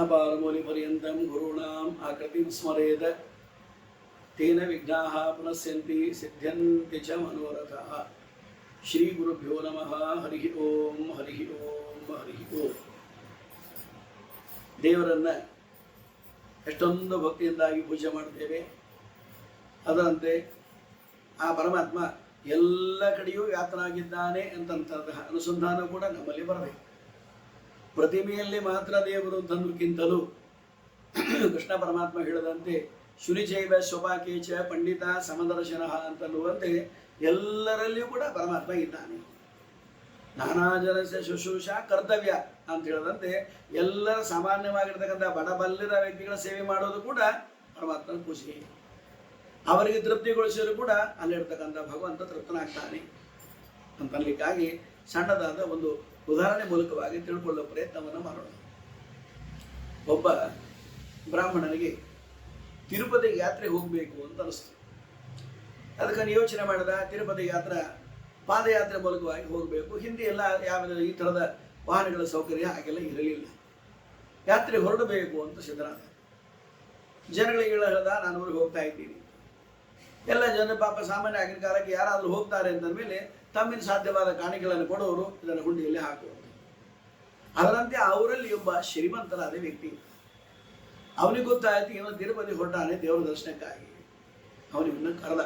ಅಪಾರಮೌಲಿಪರ್ಯಂತಂ ಗುರುಣಾಂ ಆಕೃತಿಂ ಸ್ಮರೇತ್ ತೇನ ವಿಘ್ನಾಃ ಪ್ರಣಶ್ಯಂತಿ ಸಿದ್ಧ್ಯಂತಿ ಚ ಮನೋರಥಾಃ. ಶ್ರೀ ಗುರುಭ್ಯೋ ನಮಃ. ಹರಿ ಓಂ ಹರಿ ಓಂ ಹರಿ ಓಂ. ದೇವರನ್ನು ಎಷ್ಟೊಂದು ಭಕ್ತಿಯಿಂದಾಗಿ ಪೂಜೆ ಮಾಡ್ತೇವೆ. ಅದರಂತೆ ಆ ಪರಮಾತ್ಮ ಎಲ್ಲ ಕಡೆಯೂ ವ್ಯಾಪ್ತನಾಗಿದ್ದಾನೆ ಅಂತಂತಹ ಅನುಸಂಧಾನ ಕೂಡ ನಮ್ಮಲ್ಲಿ ಬರಬೇಕು. ಪ್ರತಿಮೆಯಲ್ಲಿ ಮಾತ್ರ ದೇವರು ಅಂತನ್ನುಕ್ಕಿಂತಲೂ ಕೃಷ್ಣ ಪರಮಾತ್ಮ ಹೇಳಿದಂತೆ ಶುನಿಚೈವ ಸ್ವಪಾಕೇಚ ಪಂಡಿತ ಸಮದರ್ಶನ ಅಂತನ್ನುವಂತೆ ಎಲ್ಲರಲ್ಲಿಯೂ ಕೂಡ ಪರಮಾತ್ಮ ಇದ್ದಾನೆ. ನಾನಾ ಜನಸ ಶುಶ್ರೂಷ ಕರ್ತವ್ಯ ಅಂತ ಹೇಳದಂತೆ ಎಲ್ಲರ ಸಾಮಾನ್ಯವಾಗಿರ್ತಕ್ಕಂಥ ಬಡಬಲ್ಲಿರ ವ್ಯಕ್ತಿಗಳ ಸೇವೆ ಮಾಡೋದು ಕೂಡ ಪರಮಾತ್ಮನ ಪೂಜೆ. ಅವರಿಗೆ ತೃಪ್ತಿಗೊಳಿಸಿದ್ರು ಕೂಡ ಅಲ್ಲಿರ್ತಕ್ಕಂಥ ಭಗವಂತ ತೃಪ್ತನಾಗ್ತಾನೆ ಅಂತನ್ಲಿಕ್ಕಾಗಿ ಸಣ್ಣದಾದ ಒಂದು ಉದಾಹರಣೆ ಮೂಲಕವಾಗಿ ತಿಳ್ಕೊಳ್ಳೋ ಪ್ರಯತ್ನವನ್ನು ಮಾಡೋಣ. ಒಬ್ಬ ಬ್ರಾಹ್ಮಣನಿಗೆ ತಿರುಪತಿ ಯಾತ್ರೆ ಹೋಗಬೇಕು ಅಂತ ಅನಿಸ್ತು. ಅದಕ್ಕೆ ಯೋಚನೆ ಮಾಡಿದ, ತಿರುಪತಿ ಯಾತ್ರಾ ಪಾದಯಾತ್ರೆ ಮೂಲಕವಾಗಿ ಹೋಗಬೇಕು. ಹಿಂದೆ ಎಲ್ಲ ಯಾವ ಈ ಥರದ ವಾಹನಗಳ ಸೌಕರ್ಯ ಹಾಗೆಲ್ಲ ಇರಲಿಲ್ಲ. ಯಾತ್ರೆ ಹೊರಡಬೇಕು ಅಂತ ಸಿದ್ಧನಾದ. ಜನಗಳಿಗೆ ಹೇಳ್ದ, ನಾನು ಊರಿಗೆ ಹೋಗ್ತಾ ಇದ್ದೀನಿ. ಎಲ್ಲ ಜನ ಪಾಪ ಸಾಮಾನ್ಯ ಆಗಿನ ಕಾಲಕ್ಕೆ ಯಾರಾದರೂ ಹೋಗ್ತಾರೆ ಅಂದ ಮೇಲೆ ತಮ್ಮಿನ ಸಾಧ್ಯವಾದ ಕಾಣಿಕೆಗಳನ್ನು ಕೊಡೋರು, ಇದನ್ನು ಹುಂಡಿಯಲ್ಲಿ ಹಾಕುವರು. ಅದರಂತೆ ಅವರಲ್ಲಿ ಒಬ್ಬ ಶ್ರೀಮಂತನಾದ ವ್ಯಕ್ತಿ. ಅವನಿಗೆ ಗೊತ್ತಾಯ್ತು ಇವನು ತಿರುಪತಿ ಹೊರಟಾನೆ ದೇವರ ದರ್ಶನಕ್ಕಾಗಿ. ಅವನಿವನ್ನ ಕರೆದ,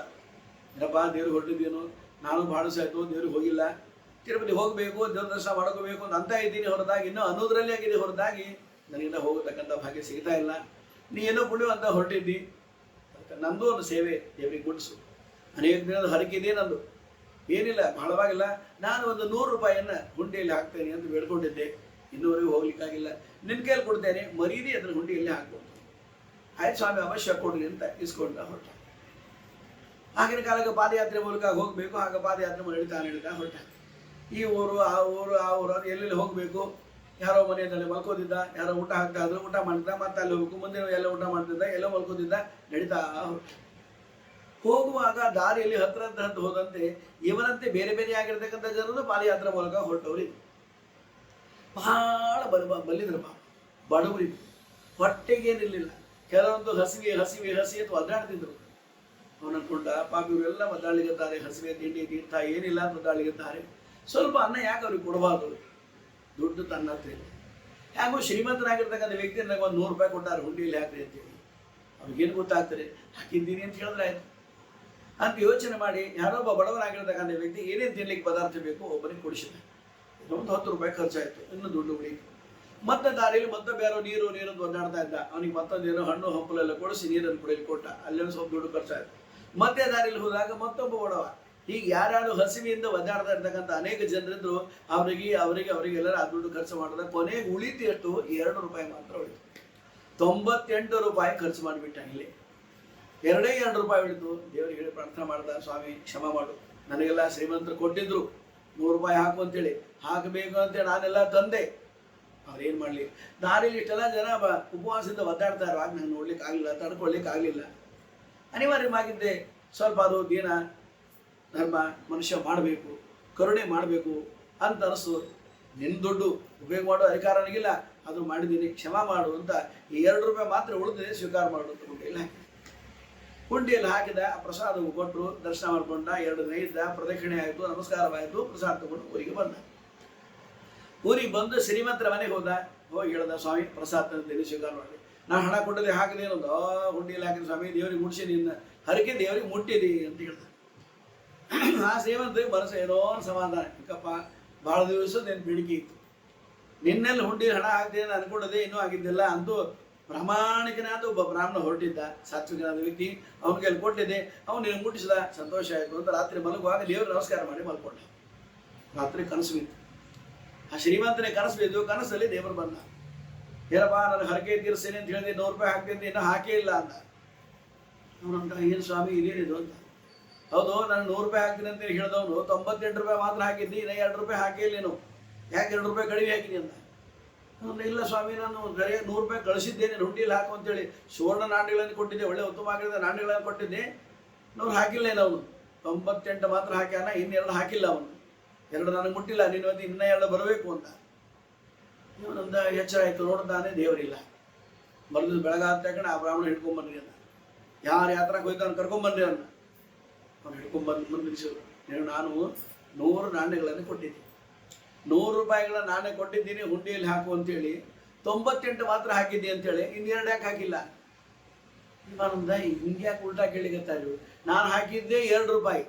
ಏನಪ್ಪ ದೇವ್ರಿಗೆ ಹೊರಟಿದ್ದೇನು, ನಾನು ಭಾಳ ಸಾಯ್ತು ದೇವ್ರಿಗೆ ಹೋಗಿಲ್ಲ, ತಿರುಪತಿ ಹೋಗಬೇಕು, ದೇವ್ರ ದರ್ಶನ ಮಾಡ್ಕೋಬೇಕು ಅಂತ ಇದ್ದೀನಿ. ಹೊರದಾಗಿ ಇನ್ನೂ ಅನ್ನೋದ್ರಲ್ಲಿ ಆಗಿದೆ, ಹೊರದಾಗಿ ನನಗಿಂದ ಹೋಗತಕ್ಕಂಥ ಭಾಗ್ಯ ಸಿಗ್ತಾ ಇಲ್ಲ. ನೀ ಏನೋ ಪುಣ್ಯ ಅಂತ ಹೊರಟಿದ್ದಿ, ನಂದು ಒಂದು ಸೇವೆ ದೇವರಿಗೆ ಗುಡಿಸು. ಅನೇಕ ದಿನದ ಹರಕಿದೆ ನಂದು, ಏನಿಲ್ಲ ಬಹಳವಾಗಿಲ್ಲ, ನಾನು ಒಂದು 100 ರೂಪಾಯಿಯನ್ನು ಹುಂಡಿಯಲ್ಲಿ ಹಾಕ್ತೇನೆ ಅಂತ ಬೇಡ್ಕೊಂಡಿದ್ದೆ. ಇನ್ನೂವರೆಗೂ ಹೋಗ್ಲಿಕ್ಕಾಗಿಲ್ಲ, ನಿನ್ನ ಕೈಯಲ್ಲಿ ಕೊಡ್ತೇನೆ, ಮರೀದಿ ಅದನ್ನು ಹುಂಡಿಯಲ್ಲಿ ಹಾಕ್ಬೋದು. ಆಯ್ತು ಸ್ವಾಮಿ ಅವಶ್ಯ ಕೊಡಲಿ ಅಂತ ಇಸ್ಕೊಂಡ ಹೊರಟ. ಆಗಿನ ಕಾಲಕ್ಕೆ ಪಾದಯಾತ್ರೆ ಮೂಲಕ ಹೋಗಬೇಕು. ಆಗ ಪಾದಯಾತ್ರೆ ನಡೀತಾ ಹೊರಟ. ಈ ಊರು ಆ ಊರು ಆ ಊರು ಅದು ಎಲ್ಲೆಲ್ಲಿ ಹೋಗಬೇಕು. ಯಾರೋ ಮನೆಯಲ್ಲಿ ಮಲ್ಕೋದಿದ್ದ, ಯಾರೋ ಊಟ ಹಾಕ್ತಾ ಇದ್ರು, ಊಟ ಮಾಡ್ತಿದ್ದ, ಮತ್ತೆ ಅಲ್ಲಿ ಹೋಗ್ಬೇಕು. ಮುಂದೆ ಎಲ್ಲ ಊಟ ಮಾಡ್ತಿದ್ದ, ಎಲ್ಲ ಮಲ್ಕೋದಿದ್ದ, ನಡೀತಾ ಹೊರಟ. ಹೋಗುವಾಗ ದಾರಿಯಲ್ಲಿ ಹತ್ರ ಹೋದಂತೆ ಇವರಂತೆ ಬೇರೆ ಬೇರೆ ಆಗಿರ್ತಕ್ಕಂಥ ಜನರು ಪಾದಯಾತ್ರೆ ಮೂಲಕ ಹೊರಟವ್ರಿದ್ರು. ಬಹಳ ಬಲ್ಲಿದ್ರು, ಬಡವರಿದ್ರು, ಹೊಟ್ಟೆಗೇನಿರಲಿಲ್ಲ. ಕೆಲವೊಂದು ಹಸಿವೆ ಹಸಿವೆ ಹಸಿ ಅಂತ ಒದ್ದಾಡ್ತಿದ್ರು. ಅವನು ಅನ್ಕೊಂಡ, ಪಾಪ ಇವರೆಲ್ಲ ಒದ್ದಾಡ್ಲಿಗಿದ್ದಾರೆ, ಹಸಿವೆ ತಿಂಡಿ ತೀರ್ಥ ಏನಿಲ್ಲ ಅಂತ ಒದ್ದಾಡ್ಲಿಗಿದ್ದಾರೆ, ಸ್ವಲ್ಪ ಅನ್ನ ಯಾಕೆ ಅವ್ರಿಗೆ ಕೊಡಬಾರ್ದು. ದುಡ್ಡು ತನ್ನ ಹತ್ರ ಇಲ್ಲ. ಯಾಕೋ ಶ್ರೀಮಂತನಾಗಿರ್ತಕ್ಕಂಥ ವ್ಯಕ್ತಿ ನನಗೆ ಒಂದು 100 ರೂಪಾಯಿ ಕೊಟ್ಟಾರೆ ಹುಂಡಿಯಲ್ಲಿ ಹಾಕ್ರಿ ಅಂತೇಳಿ. ಅವ್ರಿಗೇನು ಗೊತ್ತಾಗ್ತಾರೆ, ಹಾಕಿದ್ದೀನಿ ಅಂತ ಹೇಳಿದ್ರೆ ಆಯ್ತು ಅಂತ ಯೋಚನೆ ಮಾಡಿ ಯಾರೊಬ್ಬ ಬಡವನಾಗಿರ್ತಕ್ಕಂಥ ವ್ಯಕ್ತಿ ಏನೇನು ತಿನ್ಲಿಕ್ಕೆ ಪದಾರ್ಥ ಬೇಕು ಒಬ್ಬನಿಗೆ ಕೊಡಿಸಿದ. ಒಂದು 10 ರೂಪಾಯಿ ಖರ್ಚಾಯಿತು, ಇನ್ನು ದುಡ್ಡು ಉಳಿಯಿತು. ಮತ್ತೆ ದಾರಿಯಲ್ಲಿ ಮತ್ತೊಬ್ಬ ಯಾರೋ ನೀರು ಅಂತ ಒದ್ದಾಡ್ತಾ ಇದ್ದ. ಅವನಿಗೆ ಮತ್ತೊಂದೇನೋ ಹಣ್ಣು ಹಂಪಲೆಲ್ಲ ಕೊಡಿಸಿ ನೀರನ್ನು ಕುಡಿಯಲು ಕೊಟ್ಟ. ಅಲ್ಲೇನೋ ಸ್ವಲ್ಪ ದುಡ್ಡು ಖರ್ಚಾಯಿತು. ಮತ್ತೆ ದಾರಿಯಲ್ಲಿ ಹೋದಾಗ ಮತ್ತೊಬ್ಬ ಬಡವ. ಹೀಗೆ ಯಾರ್ಯಾರು ಹಸಿವೆಯಿಂದ ಒದ್ದಾಡ್ತಾ ಇರ್ತಕ್ಕಂಥ ಅನೇಕ ಜನರಿದ್ರು. ಅವರಿಗೆಲ್ಲರ ಆ ದುಡ್ಡು ಖರ್ಚು ಮಾಡಿದ. ಕೊನೆಗೆ ಉಳಿತು ಎಷ್ಟು, 2 ರೂಪಾಯಿ ಮಾತ್ರ ಉಳಿತು. 98 ರೂಪಾಯಿ ಖರ್ಚು ಮಾಡಿಬಿಟ್ಟ. ಇಲ್ಲಿ 2 ರೂಪಾಯಿ ಉಳಿತು. ದೇವರಿಗೆ ಹೇಳಿ ಪ್ರಾರ್ಥನೆ ಮಾಡ್ದ, ಸ್ವಾಮಿ ಕ್ಷಮ ಮಾಡು, ನನಗೆಲ್ಲ ಶ್ರೀಮಂತರು ಕೊಟ್ಟಿದ್ರು 100 ರೂಪಾಯಿ ಹಾಕು ಅಂತೇಳಿ, ಹಾಕಬೇಕು ಅಂತೇಳಿ ನಾನೆಲ್ಲ ತಂದೆ. ಅವ್ರೇನು ಮಾಡಲಿ, ದಾರಿಯಲ್ಲಿ ಇಷ್ಟೆಲ್ಲ ಜನ ಉಪವಾಸದಿಂದ ಒದ್ದಾಡ್ತಾ ಇರುವಾಗ ನಂಗೆ ನೋಡ್ಲಿಕ್ಕೆ ಆಗಲಿಲ್ಲ, ತಡ್ಕೊಳ್ಲಿಕ್ಕೆ ಆಗಲಿಲ್ಲ. ಅನಿವಾರ್ಯವಾಗಿದ್ದೆ. ಸ್ವಲ್ಪ ಅದು ದೀನ ಧರ್ಮ ಮನುಷ್ಯ ಮಾಡಬೇಕು, ಕರುಣೆ ಮಾಡಬೇಕು ಅಂತ ಅನಿಸ್ತು. ನಿನ್ನ ದುಡ್ಡು ಉಪಯೋಗ ಮಾಡೋ ಅಧಿಕಾರ ನನಗಿಲ್ಲ, ಅದು ಮಾಡಿದ್ದೀನಿ, ಕ್ಷಮ ಮಾಡು ಅಂತ ಈ 2 ರೂಪಾಯಿ ಮಾತ್ರ ಉಳಿದಿದೆ, ಸ್ವೀಕಾರ ಮಾಡು ಅಂತ ಹುಂಡಿಯಲ್ಲಿ ಹಾಕಿ. ಹುಂಡಿಯಲ್ಲಿ ಹಾಕಿದ. ಪ್ರಸಾದವು ಕೊಟ್ಟರು, ದರ್ಶನ ಮಾಡಿಕೊಂಡ, 2 ನೈವೇದ್ಯ ಪ್ರದಕ್ಷಿಣೆ ಆಯಿತು, ನಮಸ್ಕಾರವಾಯಿತು, ಪ್ರಸಾದ ತಗೊಂಡು ಊರಿಗೆ ಬಂದ. ಊರಿಗೆ ಬಂದು ಶ್ರೀಮಂತರ ಮನೆಗೆ ಹೋಗಿ ಹೇಳ್ದ, ಸ್ವಾಮಿ ಪ್ರಸಾದ ತಂದೇನೆ, ಸ್ವೀಕಾರ ಮಾಡಿ. ನಾನು ಹಣ ಕೊಟ್ಟದೆ ಹಾಕಿದೇನೊಂದು ಹುಂಡಿಯಲ್ಲಿ ಹಾಕಿದ, ಸ್ವಾಮಿ ದೇವರಿಗೆ ಮುಟ್ಟಿಸಿ, ನಿನ್ನ ಹರಕೆ ದೇವರಿಗೆ ಮುಟ್ಟಿದಿ ಅಂತ ಹೇಳ್ದ. ಆ ಶ್ರೀಮಂತರಿಗೆ ಮನಸ್ಸು ಏನೋ ಸಮಾಧಾನ, ಯಾಕಪ್ಪ ಭಾಳ ದಿವಸ ನಿನ್ನ ಬೇಡಿಕೆ ಇತ್ತು, ನಿನ್ನೆಲ್ಲ ಹುಂಡಿ ಹಣ ಹಾಕ್ತೇನೆ ಅನ್ಕೊಂಡದೆ, ಇನ್ನೂ ಆಗಿದ್ದಿಲ್ಲ ಅಂತೂ ಪ್ರಾಮಾಣಿಕನಾದ ಒಬ್ಬ ಬ್ರಾಹ್ಮಣ ಹೊರಟಿದ್ದ, ಸಾತ್ವಿಕನಾದ ವ್ಯಕ್ತಿ. ಅವನಿಗೆ ಅಲ್ಲಿ ಕೊಟ್ಟಿದ್ದೆ, ಅವನು ನಿನಗೆ ಮುಟ್ಟಿಸಿದ, ಸಂತೋಷ ಆಯಿತು ಅಂತ ರಾತ್ರಿ ಮಲಗುವಾಗ ದೇವರು ನಮಸ್ಕಾರ ಮಾಡಿ ಮಲ್ಕೊಂಡ. ರಾತ್ರಿ ಕನಸು ಬಿತ್ತು. ಆ ಶ್ರೀಮಂತನೇ ಕನಸು ಬಿದ್ದು. ಕನಸಲ್ಲಿ ದೇವರು ಬಂದ. ಏನಪ್ಪ ನಾನು ಹರಕೆ ತೀರಿಸ್ತೇನೆ ಅಂತ ಹೇಳಿದೆ, 100 ರೂಪಾಯಿ ಹಾಕ್ತೇನೆ, ಇನ್ನೂ ಹಾಕೇ ಇಲ್ಲ ಅಂತ. ಅವನಂತ, ಏನು ಸ್ವಾಮಿ ಇದೇನಿದು ಅಂತ. ಹೌದು, ನಾನು 100 ರೂಪಾಯಿ ಹಾಕ್ತೀನಿ ಅಂತೇಳಿ ಹೇಳಿದವನು 98 ರೂಪಾಯಿ ಮಾತ್ರ ಹಾಕಿದ್ದಿ, ಇನ್ನು 2 ರೂಪಾಯಿ ಹಾಕೇ ನೀನು, ಯಾಕೆ 2 ರೂಪಾಯಿ ಕಡಿಮೆ ಹಾಕಿನಿ ಅಂತ. ಇಲ್ಲ ಸ್ವಾಮಿ, ನಾನು ಸರಿಯಾಗಿ 100 ರೂಪಾಯಿ ಕಳಿಸಿದ್ದೇನೆ ಹುಂಡಿಯಲ್ಲಿ ಹಾಕು ಅಂತೇಳಿ. ಸುವರ್ಣ ನಾಣ್ಯಗಳನ್ನು ಕೊಟ್ಟಿದ್ದೆ, ಒಳ್ಳೆ ಉತ್ತಮವಾಗಿದ್ದ ನಾಣ್ಯಗಳನ್ನು ಕೊಟ್ಟಿದ್ದೆ, 100 ಹಾಕಿಲ್ಲ ಅವನು. 98 ಮಾತ್ರ ಹಾಕ್ಯಾನ, ಇನ್ನೆರಡು ಹಾಕಿಲ್ಲ ಅವನು. 2 ನನಗೆ ಮುಟ್ಟಿಲ್ಲ, ನಿನ್ನ ಇನ್ನೂ 2 ಬರಬೇಕು ಅಂತ. ಇವನೊಂದು ಎಚ್ಚರ ಆಯಿತು. ನೋಡ್ತಾನೆ ದೇವರಿಲ್ಲ. ಮರುದಿವ್ಸ ಬೆಳಗಾದ ತಕ್ಷಣ ಆ ಬ್ರಾಹ್ಮಣ ಹಿಡ್ಕೊಂಬನ್ರಿ ಅಂತ. ಯಾರು ಯಾತ್ರಾಕ್ಕೆ ಹೋಯ್ತು ಅವ್ನು ಕರ್ಕೊಂಬನ್ರಿ ಅವ್ನು ಹಿಡ್ಕೊಂಬಂದು ನಾನು 100 ನಾಣ್ಯಗಳನ್ನು ಕೊಟ್ಟಿದ್ದೀನಿ, 100 ರೂಪಾಯಿಗಳ ನಾಣ್ಯ ಕೊಟ್ಟಿದ್ದೀನಿ ಹುಂಡಿಯಲ್ಲಿ ಹಾಕು ಅಂತೇಳಿ, 98 ಮಾತ್ರ ಹಾಕಿದ್ದೆ ಅಂತೇಳಿ, ಇನ್ನೆರಡು ಯಾಕೆ ಹಾಕಿಲ್ಲ? ಇವಾನಂದ ಹಿಂಗ್ಯಾಕೆ ಉಲ್ಟಾ ಕೇಳಿಗತ್ತಾರು, ನಾನು ಹಾಕಿದ್ದೆ 2 ರೂಪಾಯಿ,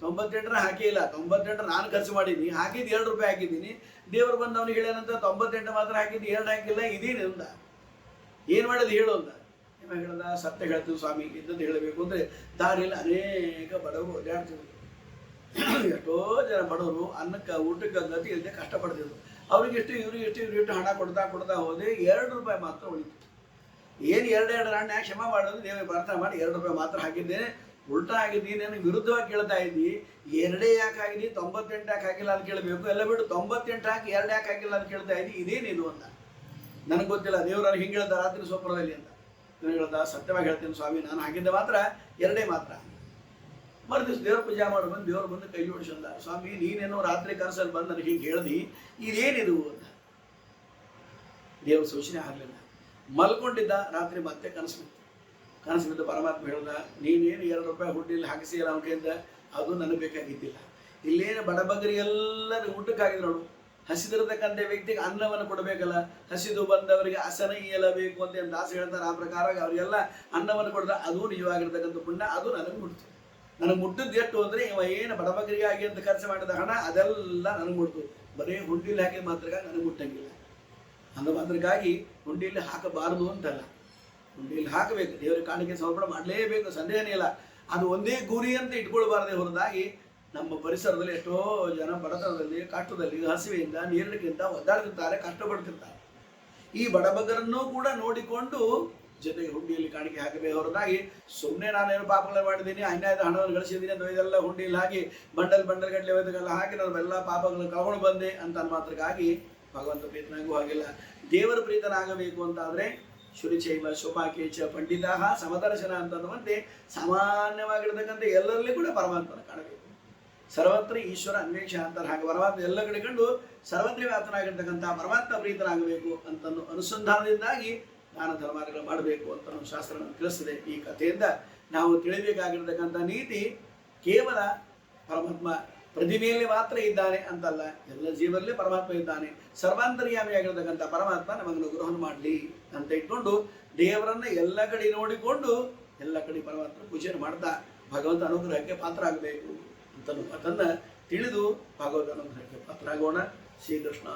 98 ಹಾಕಿಲ್ಲ, 98 ನಾನು ಖರ್ಚು ಮಾಡಿದ್ದೀನಿ, ಹಾಕಿದ್ದು 2 ರೂಪಾಯಿ ಹಾಕಿದ್ದೀನಿ. ದೇವರು ಬಂದು ಅವ್ನಿಗೆ ಹೇಳ್ಯಾನಂತ 98 ಮಾತ್ರ ಹಾಕಿದ್ದು, 2 ಹಾಕಿಲ್ಲ, ಇದೇನು ಅಂದ. ಏನು ಮಾಡೋದು ಹೇಳು ಅಂದ. ಇವಾಗ ಹೇಳ್ದ, ಸತ್ಯ ಹೇಳ್ತೀವಿ ಸ್ವಾಮಿ, ಇದ್ದದ್ದು ಹೇಳಬೇಕು ಅಂದರೆ ದಾರಿಯಲ್ಲಿ ಅನೇಕ ಬಡವರು ಓಡಾಡ್ತಿದ್ರು. ಎಷ್ಟೋ ಜನ ಬಡವರು ಅನ್ನಕ್ಕೆ ಊಟಕ್ಕೆ ಗತಿ ಇಲ್ಲದೆ ಕಷ್ಟಪಡ್ತಿದ್ರು. ಅವ್ರಿಗೆಷ್ಟು ಇವ್ರಿಗೆಷ್ಟು ಹಣ ಕೊಡ್ತಾ ಹೋದೆ 2 ರೂಪಾಯಿ ಮಾತ್ರ ಉಳಿತು. ಏನು 2 ನಾಣ್ಯ ಕ್ಷಮ ಮಾಡೋದು, ದೇವರಿಗೆ ಪ್ರಾರ್ಥನೆ ಮಾಡಿ 2 ರೂಪಾಯಿ ಮಾತ್ರ ಹಾಕಿದ್ದೇನೆ, ಉಲ್ಟಾ ಆಗಿದ್ದೀನಿ, ನನಗೆ ವಿರುದ್ಧವಾಗಿ ಕೇಳ್ತಾ ಇದ್ದಿ, 2 ಯಾಕೆ ಹಾಕಿದ್ದಿ, 98 ಯಾಕೆ ಹಾಕಿಲ್ಲ ಅಂತ ಕೇಳಬೇಕು, ಎಲ್ಲ ಬಿಟ್ಟು 98 ಹಾಕಿ 2 ಯಾಕೆ ಹಾಕಿಲ್ಲ ಅಂತ ಕೇಳ್ತಾ ಇದ್ದಿ, ಇದೇನಿದು ಅಂತ. ನನಗೆ ಗೊತ್ತಿಲ್ಲ, ದೇವರವ್ರು ಹಿಂಗೆ ಹೇಳ್ದ ರಾತ್ರಿ ಸ್ವಪ್ನದಲ್ಲಿ ಅಂತ. ನೀವು ಹೇಳ್ದ, ಸತ್ಯವಾಗಿ ಹೇಳ್ತೀನಿ ಸ್ವಾಮಿ, ನಾನು ಹಾಕಿದ್ದೆ ಮಾತ್ರ 2 ಮಾತ್ರ. ಮರುದಿವ್ಸ ದೇವ್ರ ಪೂಜೆ ಮಾಡಿ ಬಂದು ದೇವ್ರು ಬಂದು ಕೈ ಜೋಡಿಸಂದ, ಸ್ವಾಮಿ ನೀನೇನೋ ರಾತ್ರಿ ಕನಸಲ್ಲಿ ಬಂದು ನನಗೆ ಹಿಂಗೆ ಹೇಳ್ದಿ, ಇದೇನಿದು ಅಂತ. ದೇವ್ರ ಸೂಚನೆ ಆಗಲಿಲ್ಲ. ಮಲ್ಕೊಂಡಿದ್ದ, ರಾತ್ರಿ ಮತ್ತೆ ಕನಸು ಬಿದ್ದು ಪರಮಾತ್ಮ ಹೇಳ್ದ, ನೀನೇನು 2 ರೂಪಾಯಿ ಹುಡ್ಡಿಲ್ಲಿ ಹಾಕಿಸಿಲ್ಲ ಅವನ ಕೈಯಿಂದ, ಅದು ನನಗೆ ಬೇಕಾಗಿದ್ದಿಲ್ಲ. ಇಲ್ಲೇನು ಬಡಬಗರಿ ಎಲ್ಲರೂ ಊಟಕ್ಕಾಗಿದ್ರು ನೋಡು, ಹಸಿದಿರತಕ್ಕಂಥ ವ್ಯಕ್ತಿಗೆ ಅನ್ನವನ್ನು ಕೊಡಬೇಕಲ್ಲ, ಹಸಿದು ಬಂದವರಿಗೆ ಹಸನ ಇಯಲಬೇಕು ಅಂತ ದಾಸ ಹೇಳ್ತಾರೆ. ಆ ಪ್ರಕಾರ ಅವರಿಗೆಲ್ಲ ಅನ್ನವನ್ನು ಕೊಡ್ದ, ಅದು ನಿಜವಾಗಿರ್ತಕ್ಕಂಥ ಪುಣ್ಯ, ಅದು ನನಗೆ ಮುಟ್ತು. ನನಗೆ ಮುಟ್ಟಿದ್ದು ಎಷ್ಟು ಅಂದರೆ, ಇವ ಏನು ಬಡಬಗರಿಗಾಗಿ ಅಂತ ಖರ್ಚು ಮಾಡಿದ ಹಣ ಅದೆಲ್ಲ ನನಗೆ ಮುಟ್ತು. ಬರೀ ಹುಂಡಿಲಿ ಹಾಕಿದ ಮಾತ್ರಕ್ಕಾಗಿ ನನಗೆ ಮುಟ್ಟಂಗಿಲ್ಲ. ಅಂದ ಮಾತ್ರಕ್ಕಾಗಿ ಹುಂಡಿಯಲ್ಲಿ ಹಾಕಬಾರದು ಅಂತಲ್ಲ, ಹುಂಡಿಯಲ್ಲಿ ಹಾಕಬೇಕು, ದೇವರಿಗೆ ಕಾಣಿಕೆ ಸಮರ್ಪಣೆ ಮಾಡಲೇಬೇಕು, ಸಂದೇಹನೇ ಇಲ್ಲ. ಅದು ಒಂದೇ ಗುರಿ ಅಂತ ಇಟ್ಕೊಳ್ಬಾರದೆ ಹೊರತಾಗಿ, ನಮ್ಮ ಪರಿಸರದಲ್ಲಿ ಎಷ್ಟೋ ಜನ ಬಡತನದಲ್ಲಿ, ಕಷ್ಟದಲ್ಲಿ, ಹಸಿವೆಯಿಂದ, ನೀರಿನಕ್ಕಿಂತ ಒದ್ದಾಡ್ತಿರ್ತಾರೆ, ಕಷ್ಟಪಡ್ತಿರ್ತಾರೆ. ಈ ಬಡಬಗರನ್ನೂ ಕೂಡ ನೋಡಿಕೊಂಡು ಜೊತೆಗೆ ಹುಂಡಿಯಲ್ಲಿ ಕಾಣಿಕೆ ಹಾಕಬೇಕು ಹೊರತಾಗಿ, ಸುಮ್ಮನೆ ನಾನೇನು ಪಾಪಗಳು ಮಾಡಿದ್ದೀನಿ, ಅನ್ಯಾಯದ ಹಣವನ್ನು ಗಳಿಸಿದ್ದೀನಿ ಅಂತ ಇದೆಲ್ಲ ಹುಂಡಿಯಲ್ಲಿ ಹಾಕಿ ಬಂಡಲ್ ಗಟ್ಟಲೆ ಒಯ್ದೆಲ್ಲ ಹಾಕಿ ನಾನು ಎಲ್ಲ ಪಾಪಗಳನ್ನು ಕಳ್ಕೊಂಡು ಬಂದೆ ಅಂತ ಮಾತ್ರಕ್ಕಾಗಿ ಭಗವಂತ ಪ್ರೀತನಾಗೂ ಹಾಗಿಲ್ಲ. ದೇವರ ಪ್ರೀತನಾಗಬೇಕು ಅಂತಾದರೆ ಶುರಿಚೈವ ಶೋಭಾಕೇಚ ಪಂಡಿತಾ ಸಮದರ್ಶನ ಅಂತನ್ನುವಂತೆ ಸಾಮಾನ್ಯವಾಗಿರ್ತಕ್ಕಂಥ ಎಲ್ಲರಲ್ಲಿ ಕೂಡ ಪರಮಾತ್ಮನ ಕಾಣಬೇಕು. ಸರ್ವತ್ರ ಈಶ್ವರ ಅನ್ವೇಷ ಅಂತಾರೆ. ಹಾಗೆ ಪರಮಾತ್ಮ ಎಲ್ಲ ಕಡೆ ಕಂಡು ಸರ್ವತ್ರ ವ್ಯಾಪ್ತನಾಗಿರ್ತಕ್ಕಂಥ ಪರಮಾತ್ಮ ಪ್ರೀತನಾಗಬೇಕು ಅಂತ ಅನುಸಂಧಾನದಿಂದಾಗಿ ದಾನ ಧರ್ಮಾದಿಗಳು ಮಾಡಬೇಕು ಅಂತ ನಮ್ಮ ಶಾಸ್ತ್ರ ನಮಗೆ ತಿಳಿಸಿದೆ. ಈ ಕಥೆಯಿಂದ ನಾವು ತಿಳಿಬೇಕಾಗಿರ್ತಕ್ಕಂಥ ನೀತಿ ಕೇವಲ ಪರಮಾತ್ಮ ಪ್ರತಿಮೆಯಲ್ಲಿ ಮಾತ್ರ ಇದ್ದಾನೆ ಅಂತಲ್ಲ, ಎಲ್ಲ ಜೀವನದಲ್ಲಿ ಪರಮಾತ್ಮ ಇದ್ದಾನೆ. ಸರ್ವಾಂತರ್ಯಾಮಿಯಾಗಿರ್ತಕ್ಕಂಥ ಪರಮಾತ್ಮ ನಮಗೆ ಅನುಗ್ರಹವನ್ನು ಮಾಡಲಿ ಅಂತ ಇಟ್ಕೊಂಡು ದೇವರನ್ನ ಎಲ್ಲ ಕಡೆ ನೋಡಿಕೊಂಡು ಎಲ್ಲ ಕಡೆ ಪರಮಾತ್ಮ ಪೂಜೆಯನ್ನು ಮಾಡ್ತಾ ಭಗವಂತ ಅನುಗ್ರಹಕ್ಕೆ ಪಾತ್ರ ಆಗಬೇಕು ಅಂತ ಮಾತನ್ನು ತಿಳಿದು ಭಗವಂತ ಅನುಗ್ರಹಕ್ಕೆ ಪಾತ್ರ ಆಗೋಣ. ಶ್ರೀಕೃಷ್ಣ.